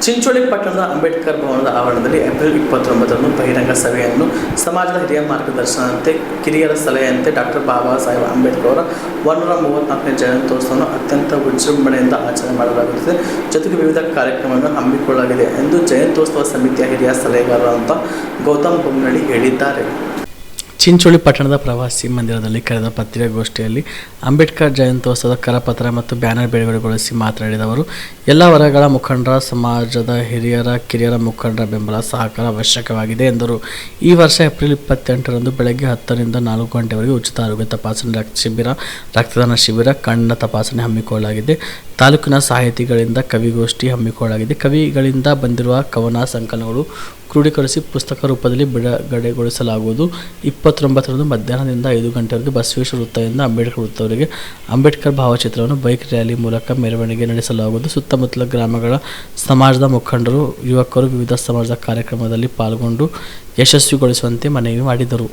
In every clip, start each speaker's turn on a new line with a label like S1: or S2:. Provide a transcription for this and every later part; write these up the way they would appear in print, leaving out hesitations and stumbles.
S1: ಚಿಂಚೋಳಿ ಪಟ್ಟಣದ ಅಂಬೇಡ್ಕರ್ ಭವನದ ಆವರಣದಲ್ಲಿ ಏಪ್ರಿಲ್ 29ರಂದು ಬಹಿರಂಗ ಸಭೆಯನ್ನು ಸಮಾಜದ ಹಿರಿಯ ಮಾರ್ಗದರ್ಶನದಂತೆ ಕಿರಿಯರ ಸಲಹೆಯಂತೆ ಡಾಕ್ಟರ್ ಬಾಬಾ ಸಾಹೇಬ್ ಅಂಬೇಡ್ಕರ್ ಅವರ 134ನೇ ಜಯಂತ್ಯೋತ್ಸವವನ್ನು ಅತ್ಯಂತ ವಿಜೃಂಭಣೆಯಿಂದ ಆಚರಣೆ ಮಾಡಲಾಗುತ್ತದೆ. ಜೊತೆಗೆ ವಿವಿಧ ಕಾರ್ಯಕ್ರಮಗಳನ್ನು ಹಮ್ಮಿಕೊಳ್ಳಲಾಗಿದೆ ಎಂದು ಜಯಂತ್ಯೋತ್ಸವ ಸಮಿತಿಯ ಹಿರಿಯ ಸಲಹೆಗಾರರಾದಂಥ ಗೌತಮ್ ಬೊಮ್ಮನಹಳ್ಳಿ ಹೇಳಿದ್ದಾರೆ. ಚಿಂಚೋಳಿ ಪಟ್ಟಣದ ಪ್ರವಾಸಿ ಮಂದಿರದಲ್ಲಿ ಕರೆದ ಪತ್ರಿಕಾಗೋಷ್ಠಿಯಲ್ಲಿ ಅಂಬೇಡ್ಕರ್ ಜಯಂತ್ಯೋತ್ಸವದ ಕರಪತ್ರ ಮತ್ತು ಬ್ಯಾನರ್ ಬಿಡುಗಡೆಗೊಳಿಸಿ ಮಾತನಾಡಿದ ಅವರು, ಎಲ್ಲ ವರ್ಗಗಳ ಮುಖಂಡರ, ಸಮಾಜದ ಹಿರಿಯರ ಕಿರಿಯರ ಮುಖಂಡರ ಬೆಂಬಲ ಸಹಕಾರ ಅವಶ್ಯಕವಾಗಿದೆ ಎಂದರು. ಈ ವರ್ಷ ಏಪ್ರಿಲ್ 28ರಂದು ಬೆಳಗ್ಗೆ 10ರಿಂದ 4 ಗಂಟೆವರೆಗೆ ಉಚಿತ ಆರೋಗ್ಯ ತಪಾಸಣೆ ಶಿಬಿರ, ರಕ್ತದಾನ ಶಿಬಿರ, ಕಣ್ಣಿನ ತಪಾಸಣೆ ಹಮ್ಮಿಕೊಳ್ಳಲಾಗಿದೆ. ತಾಲೂಕಿನ ಸಾಹಿತಿಗಳಿಂದ ಕವಿಗೋಷ್ಠಿ ಹಮ್ಮಿಕೊಳ್ಳಲಾಗಿದೆ. ಕವಿಗಳಿಂದ ಬಂದಿರುವ ಕವನ ಸಂಕಲನಗಳು ಕ್ರೋಢೀಕರಿಸಿ ಪುಸ್ತಕ ರೂಪದಲ್ಲಿ ಬಿಡುಗಡೆಗೊಳಿಸಲಾಗುವುದು. 29ರಂದು ಮಧ್ಯಾಹ್ನದಿಂದ 5 ಗಂಟೆವರೆಗೆ ಬಸವೇಶ್ವರ ವೃತ್ತದಿಂದ ಅಂಬೇಡ್ಕರ್ ವೃತ್ತವರೆಗೆ ಅಂಬೇಡ್ಕರ್ ಭಾವಚಿತ್ರವನ್ನು ಬೈಕ್ ರ್ಯಾಲಿ ಮೂಲಕ ಮೆರವಣಿಗೆ ನಡೆಸಲಾಗುವುದು. ಸುತ್ತಮುತ್ತಲ ಗ್ರಾಮಗಳ ಸಮಾಜದ ಮುಖಂಡರು, ಯುವಕರು ವಿವಿಧ ಸಮಾಜದ ಕಾರ್ಯಕ್ರಮದಲ್ಲಿ ಪಾಲ್ಗೊಂಡು ಯಶಸ್ವಿಗೊಳಿಸುವಂತೆ ಮನವಿ ಮಾಡಿದರು.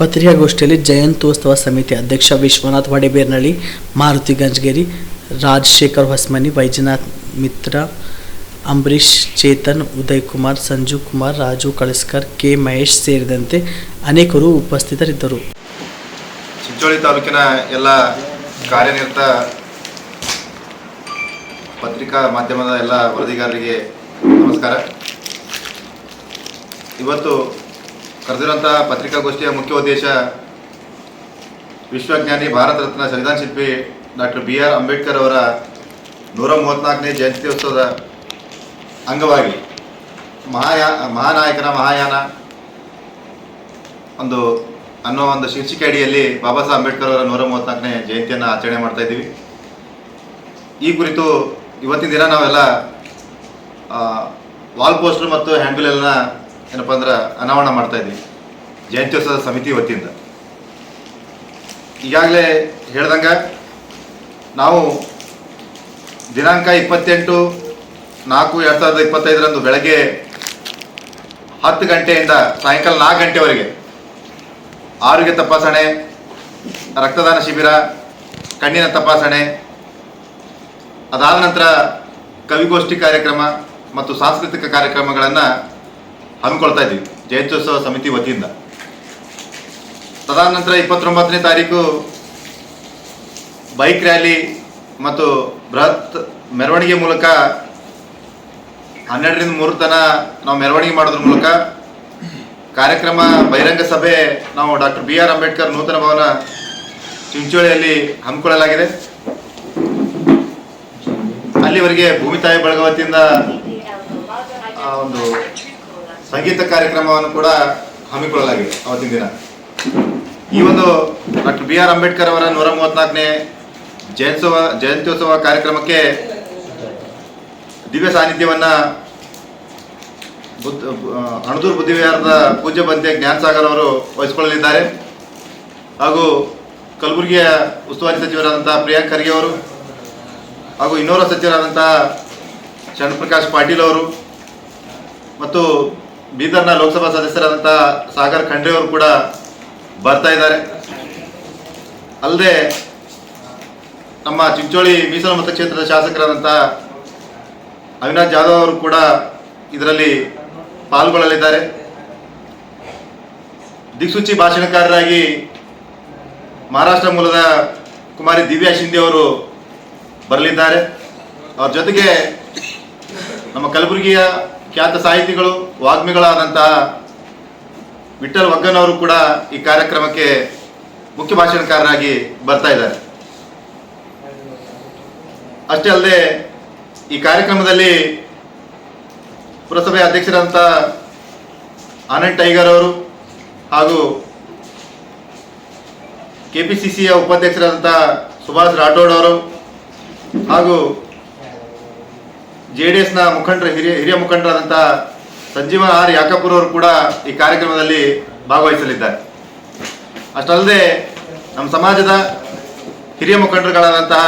S1: ಪತ್ರಿಕಾಗೋಷ್ಠಿಯಲ್ಲಿ ಜಯಂತ್ಯೋತ್ಸವ ಸಮಿತಿ ಅಧ್ಯಕ್ಷ ವಿಶ್ವನಾಥ್ ವಡೆಬೇರ್ನಳ್ಳಿ, ಮಾರುತಿ ಗಂಜಗೇರಿ, ರಾಜಶೇಖರ್ ಹೊಸಮನಿ, ವೈಜನಾಥ್ ಮಿತ್ರ, ಅಂಬರೀಶ್, ಚೇತನ್, ಉದಯ್ ಕುಮಾರ್, ಸಂಜು ಕುಮಾರ್, ರಾಜು ಕಳಸ್ಕರ್, ಕೆ ಮಹೇಶ್ ಸೇರಿದಂತೆ ಅನೇಕರು ಉಪಸ್ಥಿತರಿದ್ದರು.
S2: ಚಿಂಚೋಳಿ ತಾಲೂಕಿನ ಎಲ್ಲ ಕಾರ್ಯನಿರತ ಪತ್ರಿಕಾ ಮಾಧ್ಯಮದ ಎಲ್ಲ ವರದಿಗಾರರಿಗೆ ನಮಸ್ಕಾರ. ಇವತ್ತು ಕರೆದಿರುವಂಥ ಪತ್ರಿಕಾಗೋಷ್ಠಿಯ ಮುಖ್ಯ ಉದ್ದೇಶ ವಿಶ್ವಜ್ಞಾನಿ, ಭಾರತ ರತ್ನ, ಸಂವಿಧಾನ ಶಿಲ್ಪಿ ಡಾಕ್ಟರ್ BR ಅಂಬೇಡ್ಕರ್ ಅವರ 134ನೇ ಜಯಂತ್ಯೋತ್ಸವದ ಅಂಗವಾಗಿ ಮಹಾನಾಯಕನ ಮಹಾಯಾನ ಅನ್ನೋ ಒಂದು ಶೀರ್ಷಿಕೆ ಅಡಿಯಲ್ಲಿ ಬಾಬಾ ಸಾಹೇಬ್ ಅಂಬೇಡ್ಕರ್ ಅವರ 134ನೇ ಜಯಂತಿಯನ್ನು ಆಚರಣೆ ಮಾಡ್ತಾ ಇದ್ದೀವಿ. ಈ ಕುರಿತು ಇವತ್ತಿನ ದಿನ ನಾವೆಲ್ಲ ವಾಲ್ ಪೋಸ್ಟರ್ ಮತ್ತು ಹ್ಯಾಂಡ್ಬಿಲ್ ಏನಪ್ಪ ಅಂದ್ರೆ ಅನಾವರಣ ಮಾಡ್ತಾ ಇದ್ದೀವಿ ಜಯಂತ್ಯೋತ್ಸವದ ಸಮಿತಿ ವತಿಯಿಂದ. ಈಗಾಗಲೇ ಹೇಳ್ದಂಗೆ ನಾವು ದಿನಾಂಕ 28/4/2025 ಬೆಳಗ್ಗೆ 10 ಗಂಟೆಯಿಂದ ಸಾಯಂಕಾಲ 4 ಗಂಟೆವರೆಗೆ ಆರೋಗ್ಯ ತಪಾಸಣೆ, ರಕ್ತದಾನ ಶಿಬಿರ, ಕಣ್ಣಿನ ತಪಾಸಣೆ, ಅದಾದ ನಂತರ ಕವಿಗೋಷ್ಠಿ ಕಾರ್ಯಕ್ರಮ ಮತ್ತು ಸಾಂಸ್ಕೃತಿಕ ಕಾರ್ಯಕ್ರಮಗಳನ್ನು ಹಮ್ಮಿಕೊಳ್ತಾ ಇದ್ದೀವಿ ಜಯಂತ್ಯೋತ್ಸವ ಸಮಿತಿ ವತಿಯಿಂದ. ತದಾದ ನಂತರ 29ನೇ ತಾರೀಕು ಬೈಕ್ ರ್ಯಾಲಿ ಮತ್ತು ಬೃಹತ್ ಮೆರವಣಿಗೆ ಮೂಲಕ 12ರಿಂದ 3 ತನ ನಾವು ಮೆರವಣಿಗೆ ಮಾಡೋದ್ರ ಮೂಲಕ ಕಾರ್ಯಕ್ರಮ ಬಹಿರಂಗ ಸಭೆ ನಾವು ಡಾಕ್ಟರ್ BR ಅಂಬೇಡ್ಕರ್ ನೂತನ ಭವನ ಚಿಂಚೋಳಿಯಲ್ಲಿ ಹಮ್ಮಿಕೊಳ್ಳಲಾಗಿದೆ. ಅಲ್ಲಿವರೆಗೆ ಭೂಮಿ ತಾಯಿ ಬಳಗ ವತಿಯಿಂದ ಒಂದು ಸಂಗೀತ ಕಾರ್ಯಕ್ರಮವನ್ನು ಕೂಡ ಹಮ್ಮಿಕೊಳ್ಳಲಾಗಿದೆ ಅವತ್ತಿನ ದಿನ. ಈ ಒಂದು ಡಾಕ್ಟರ್ BR ಅಂಬೇಡ್ಕರ್ ಅವರ 134ನೇ ಜಯಂತ್ಯೋತ್ಸವ ಕಾರ್ಯಕ್ರಮಕ್ಕೆ ದಿವ್ಯ ಸಾನ್ನಿಧ್ಯವನ್ನು ಅಣದೂರು ಬುದ್ಧಿವಿಹಾರದ ಪೂಜ್ಯ ಬಂತೆ ಜ್ಞಾನಸಾಗರ್ ಅವರು ವಹಿಸಿಕೊಳ್ಳಲಿದ್ದಾರೆ. ಹಾಗೂ ಕಲಬುರಗಿಯ ಉಸ್ತುವಾರಿ ಸಚಿವರಾದಂಥ ಪ್ರಿಯಾಂಕ್ ಖರ್ಗೆ ಅವರು ಹಾಗೂ ಇನ್ನೋರ್ವ ಸಚಿವರಾದಂಥ ಚಂದ್ರಪ್ರಕಾಶ್ ಪಾಟೀಲ್ ಅವರು ಮತ್ತು ಬೀದರ್ನ ಲೋಕಸಭಾ ಸದಸ್ಯರಾದಂಥ ಸಾಗರ್ ಖಂಡ್ರೆ ಅವರು ಕೂಡ ಬರ್ತಾ ಇದ್ದಾರೆ. ಅಲ್ಲದೆ ನಮ್ಮ ಚಿಂಚೋಳಿ ಮೀಸಲು ಮತಕ್ಷೇತ್ರದ ಶಾಸಕರಾದಂಥ ಅವಿನಾಶ್ ಜಾಧವ್ ಅವರು ಕೂಡ ಇದರಲ್ಲಿ ಪಾಲ್ಗೊಳ್ಳಲಿದ್ದಾರೆ. ದಿಕ್ಸೂಚಿ ಭಾಷಣಕಾರರಾಗಿ ಮಹಾರಾಷ್ಟ್ರ ಮೂಲದ ಕುಮಾರಿ ದಿವ್ಯಾ ಶಿಂದೆ ಅವರು ಬರಲಿದ್ದಾರೆ. ಅವ್ರ ಜೊತೆಗೆ ನಮ್ಮ ಕಲಬುರಗಿಯ ಖ್ಯಾತ ಸಾಹಿತಿಗಳು, ವಾಗ್ಮಿಗಳಾದಂತಹ ವಿಠಲ್ ವಗ್ಗನ್ ಅವರು ಕೂಡ ಈ ಕಾರ್ಯಕ್ರಮಕ್ಕೆ ಮುಖ್ಯ ಭಾಷಣಕಾರರಾಗಿ ಬರ್ತಾ ಇದ್ದಾರೆ. ಅಷ್ಟೇ ಅಲ್ಲದೆ ಈ ಕಾರ್ಯಕ್ರಮದಲ್ಲಿ ಪುರಸಭೆ ಅಧ್ಯಕ್ಷರಾದಂಥ ಆನಂದ್ ಟೈಗರ್ ಅವರು ಹಾಗೂ KPCCಯ ಉಪಾಧ್ಯಕ್ಷರಾದಂಥ ಸುಭಾಷ್ ರಾಠೋಡ್ ಅವರು ಹಾಗೂ JDSನ ಹಿರಿಯ ಮುಖಂಡರಾದಂಥ ಸಂಜೀವ R ಯಾಕಪುರ್ ಅವರು ಕೂಡ ಈ ಕಾರ್ಯಕ್ರಮದಲ್ಲಿ ಭಾಗವಹಿಸಲಿದ್ದಾರೆ. ಅಷ್ಟಲ್ಲದೆ ನಮ್ಮ ಸಮಾಜದ ಹಿರಿಯ ಮುಖಂಡರುಗಳಾದಂತಹ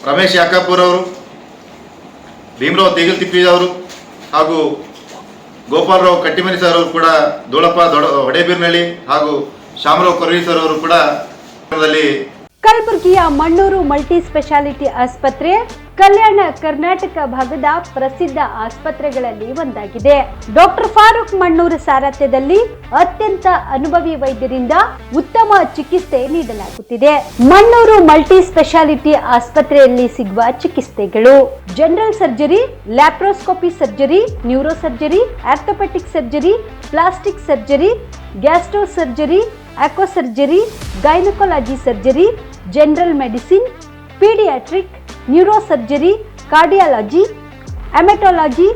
S2: ರಮೇಶ್ ಯಾಕಪುರ್ ಅವರು, ಭೀಮರಾವ್ ದೇಗಲ್ತಿಪ್ಪಿ ಅವರು ಹಾಗೂ ಗೋಪಾಲರಾವ್ ಕಟ್ಟಿಮನಿ ಸರ್ ಅವರು ಕೂಡ, ದೋಳಪ್ಪ ಹೊಡೆಬೀರ್ನಳ್ಳಿ ಹಾಗೂ ಶಾಮರಾವ್ ಕೊರ್ವಿ ಸರ್ ಅವರು ಕೂಡ
S3: ಕಲಬುರಗಿಯ ಮಣ್ಣೂರು ಮಲ್ಟಿ ಸ್ಪೆಷಾಲಿಟಿ ಆಸ್ಪತ್ರೆ ಕಲ್ಯಾಣ ಕರ್ನಾಟಕ ಭಾಗದ ಪ್ರಸಿದ್ಧ ಆಸ್ಪತ್ರೆಗಳಲ್ಲಿ ಒಂದಾಗಿದೆ. ಡಾಕ್ಟರ್ ಫಾರೂಕ್ ಮಣ್ಣೂರು ಸಾರಥ್ಯದಲ್ಲಿ ಅತ್ಯಂತ ಅನುಭವಿ ವೈದ್ಯರಿಂದ ಉತ್ತಮ ಚಿಕಿತ್ಸೆ ನೀಡಲಾಗುತ್ತಿದೆ. ಮಣ್ಣೂರು ಮಲ್ಟಿ ಸ್ಪೆಷಾಲಿಟಿ ಆಸ್ಪತ್ರೆಯಲ್ಲಿ ಸಿಗುವ ಚಿಕಿತ್ಸೆಗಳು: general surgery, laparoscopy surgery, neuro surgery, orthopaedic surgery, plastic surgery, gastro surgery, aqua surgery, gynaecology surgery, general medicine, paediatric, neuro surgery, cardiology, haematology,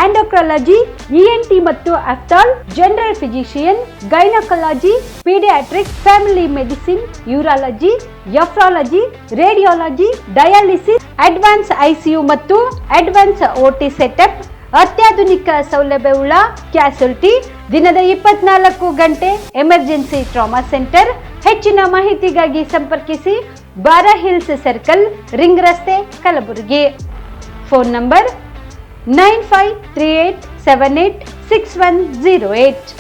S3: endocrinology, ENT ಮತ್ತು ophthal, general physician, gynaecology, paediatric, family medicine, urology, nephrology, radiology, dialysis, advance ICU ಮತ್ತು advance OT setup, ಅತ್ಯಾಧುನಿಕ ಸೌಲಭ್ಯವುಳ್ಳ ಕ್ಯಾಸುಲಿಟಿ, ದಿನದ 24 ಗಂಟೆ emergency trauma centre. ಹೆಚ್ಚಿನ ಮಾಹಿತಿಗಾಗಿ ಸಂಪರ್ಕಿಸಿ ಬಾರಾ hills circle, ring ರಸ್ತೆ, ಕಲಬುರಗಿ. Phone number 9538786108.